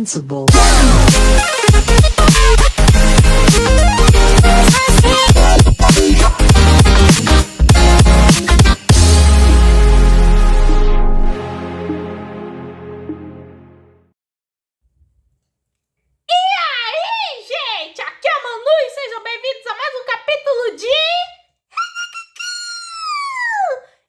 Invincible. Aqui é a Manu e sejam bem-vindos a mais um capítulo de...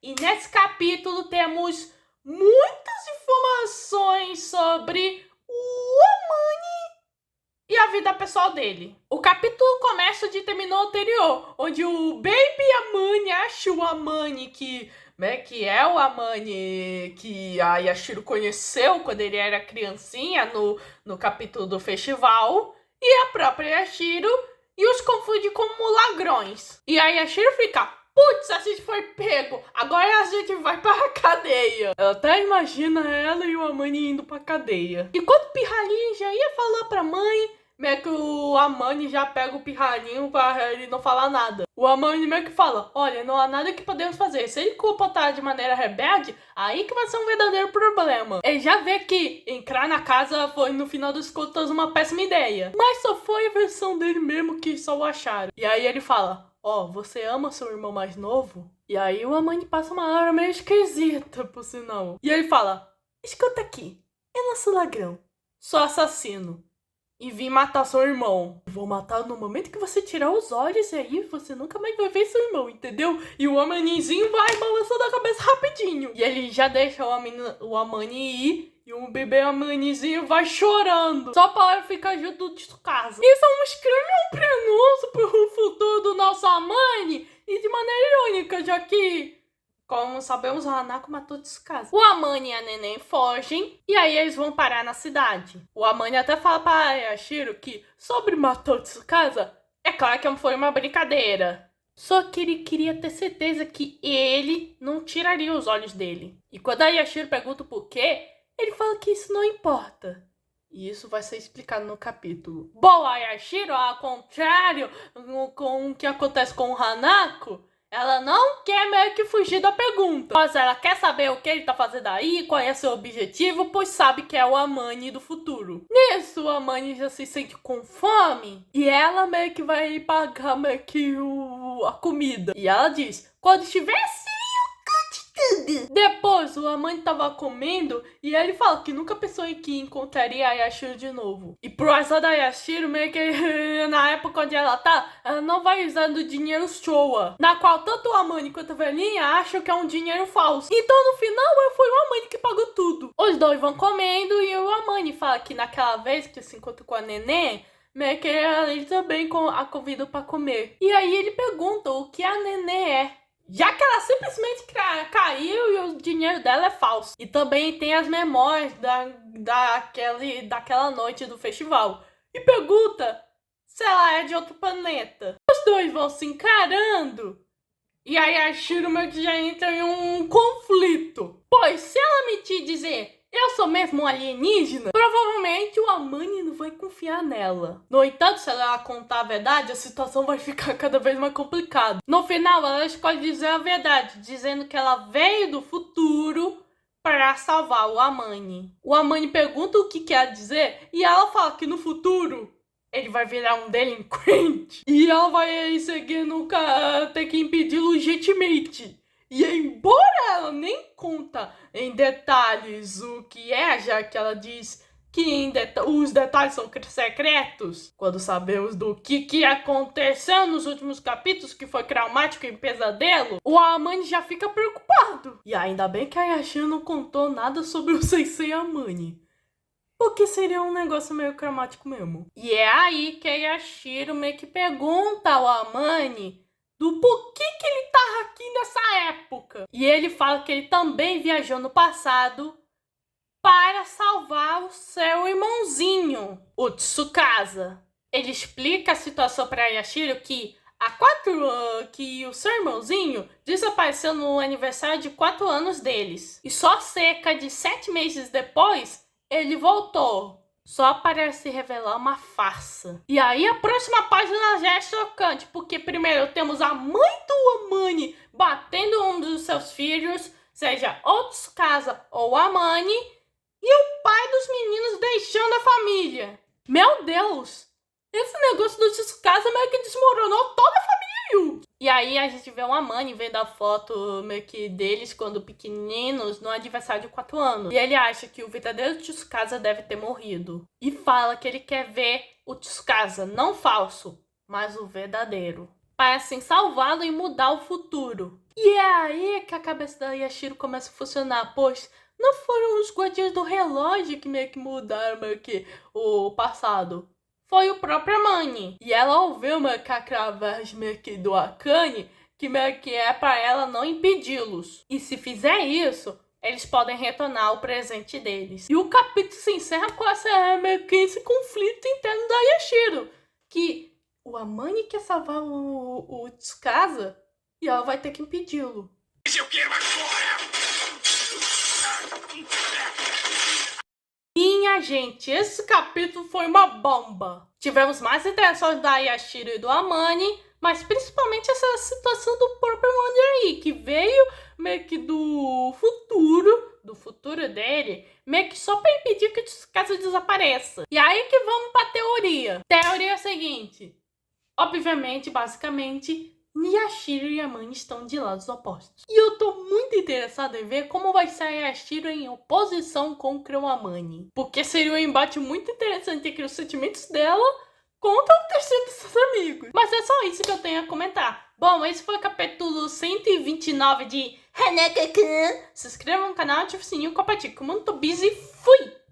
E nesse capítulo temos muitas informações sobre o Amani e a vida pessoal dele. O capítulo começa onde terminou o anterior, onde o Baby Amani acha o Amani que é o Amani que a Yashiro conheceu quando ele era criancinha no capítulo do festival. E a própria Yashiro e os confunde como ladrões. E a Yashiro fica, putz, a gente foi pego, agora a gente vai pra cadeia. Ela até imagina ela e o Amani indo pra cadeia. E quando o Pirralhinho já ia falar pra mãe, meio que o Amani já pega o Pirralhinho pra ele não falar nada. O Amani meio que fala, olha, não há nada que podemos fazer. Se ele comportar de maneira rebelde, aí que vai ser um verdadeiro problema. Ele já vê que entrar na casa foi, no final dos contos, uma péssima ideia. Mas só foi a versão dele mesmo que só o acharam. E aí ele fala, você ama seu irmão mais novo? E aí o Amani passa uma hora meio esquisita, por sinal. E ele fala, escuta aqui, eu não sou ladrão, sou assassino. E vim matar seu irmão. Vou matar no momento que você tirar os olhos e aí você nunca mais vai ver seu irmão, entendeu? E o Amanizinho vai balançando a cabeça rapidinho. E ele já deixa o Amani ir e o bebê Amanizinho vai chorando. Só para ficar junto de casa. Isso é um escreve prenoso pro futuro do nosso Amani. E de maneira irônica, já que... como sabemos, o Hanako matou Tsukasa. O Amani e a Neném fogem e aí eles vão parar na cidade. O Amani até fala para Yashiro que sobre matar Tsukasa, é claro que foi uma brincadeira. Só que ele queria ter certeza que ele não tiraria os olhos dele. E quando a Yashiro pergunta o porquê, ele fala que isso não importa. E isso vai ser explicado no capítulo. Bom, a Yashiro, ao contrário com o que acontece com o Hanako, ela não quer meio que fugir da pergunta. Mas ela quer saber o que ele tá fazendo aí, qual é seu objetivo, pois sabe que é o Amani do futuro. Nisso, o Amani já se sente com fome e ela meio que vai pagar meio que a comida. E ela diz, quando estiver assim, depois o Amani tava comendo e ele fala que nunca pensou em que encontraria a Yashiro de novo. E pro azar da Yashiro, meio que na época onde ela tá, ela não vai usando dinheiro Showa, na qual tanto o Amani quanto a velhinha acham que é um dinheiro falso. Então no final foi o Amani que pagou tudo. Os dois vão comendo e o Amani fala que naquela vez que se encontra com a Neném, meio que ele também a convida pra comer. E aí ele pergunta o que a Neném é. Já que ela simplesmente caiu e o dinheiro dela é falso. E também tem as memórias daquela noite do festival. E pergunta se ela é de outro planeta. Os dois vão se encarando. E aí a Shiro meio que já entra em um conflito. Pois se ela mentir e dizer... eu sou mesmo um alienígena, provavelmente o Amani não vai confiar nela. No entanto, se ela contar a verdade, a situação vai ficar cada vez mais complicada. No final, ela escolhe dizer a verdade, dizendo que ela veio do futuro para salvar o Amani. O Amani pergunta o que quer dizer e ela fala que no futuro ele vai virar um delinquente. E ela vai seguir ter que impedi-lo urgentemente. E embora ela nem conta em detalhes o que é, já que ela diz que os detalhes são secretos, quando sabemos do que aconteceu nos últimos capítulos, que foi traumático e pesadelo, o Amani já fica preocupado. E ainda bem que a Yashiro não contou nada sobre o Sensei Amani, porque seria um negócio meio traumático mesmo. E é aí que a Yashiro meio que pergunta ao Amani do porquê que ele tá aqui nessa época. E ele fala que ele também viajou no passado para salvar o seu irmãozinho, o Tsukasa. Ele explica a situação para Yashiro que há 4 anos que o seu irmãozinho desapareceu no aniversário de 4 anos deles. E só cerca de 7 meses depois, ele voltou. Só para se revelar uma farsa. E aí a próxima página já é chocante, porque primeiro temos a mãe do Amani batendo um dos seus filhos, seja ou Tsukasa ou Amani, e o pai dos meninos paixão da família. Meu Deus! Esse negócio do Tsukasa meio que desmoronou toda a família Yu. E aí a gente vê uma mãe vendo a foto meio que deles quando pequeninos no aniversário de 4 anos. E ele acha que o verdadeiro Tsukasa deve ter morrido. E fala que ele quer ver o Tsukasa, não falso, mas o verdadeiro. Para assim salvá-lo e mudar o futuro. E é aí que a cabeça da Yashiro começa a funcionar, pois não foram os guardiões do relógio que meio que mudaram meio que o passado. Foi o próprio Amani. E ela ouviu meio que através meio que do Akane, que meio que é para ela não impedi-los. E se fizer isso, eles podem retornar ao presente deles. E o capítulo se encerra com meio que esse conflito interno da Yashiro. Que o Amani quer salvar o Tsukasa e ela vai ter que impedi-lo. Eu quero agora! Minha gente, esse capítulo foi uma bomba. Tivemos mais interações da Yashiro e do Amani, mas principalmente essa situação do próprio Amani aí, que veio meio que do futuro dele, meio que só pra impedir que o Tsukasa desapareça. E aí que vamos pra teoria. Teoria é a seguinte: obviamente, basicamente, Yashiro e Amani estão de lados opostos. E eu tô muito interessada em ver como vai ser a Yashiro em oposição contra o Amani. Porque seria um embate muito interessante entre os sentimentos dela contra o terceiro dos seus amigos. Mas é só isso que eu tenho a comentar. Bom, esse foi o capítulo 129 de Haneke-kun. Se inscreva no canal, ative o sininho, compartilhe com o mundo. Tô busy. Fui!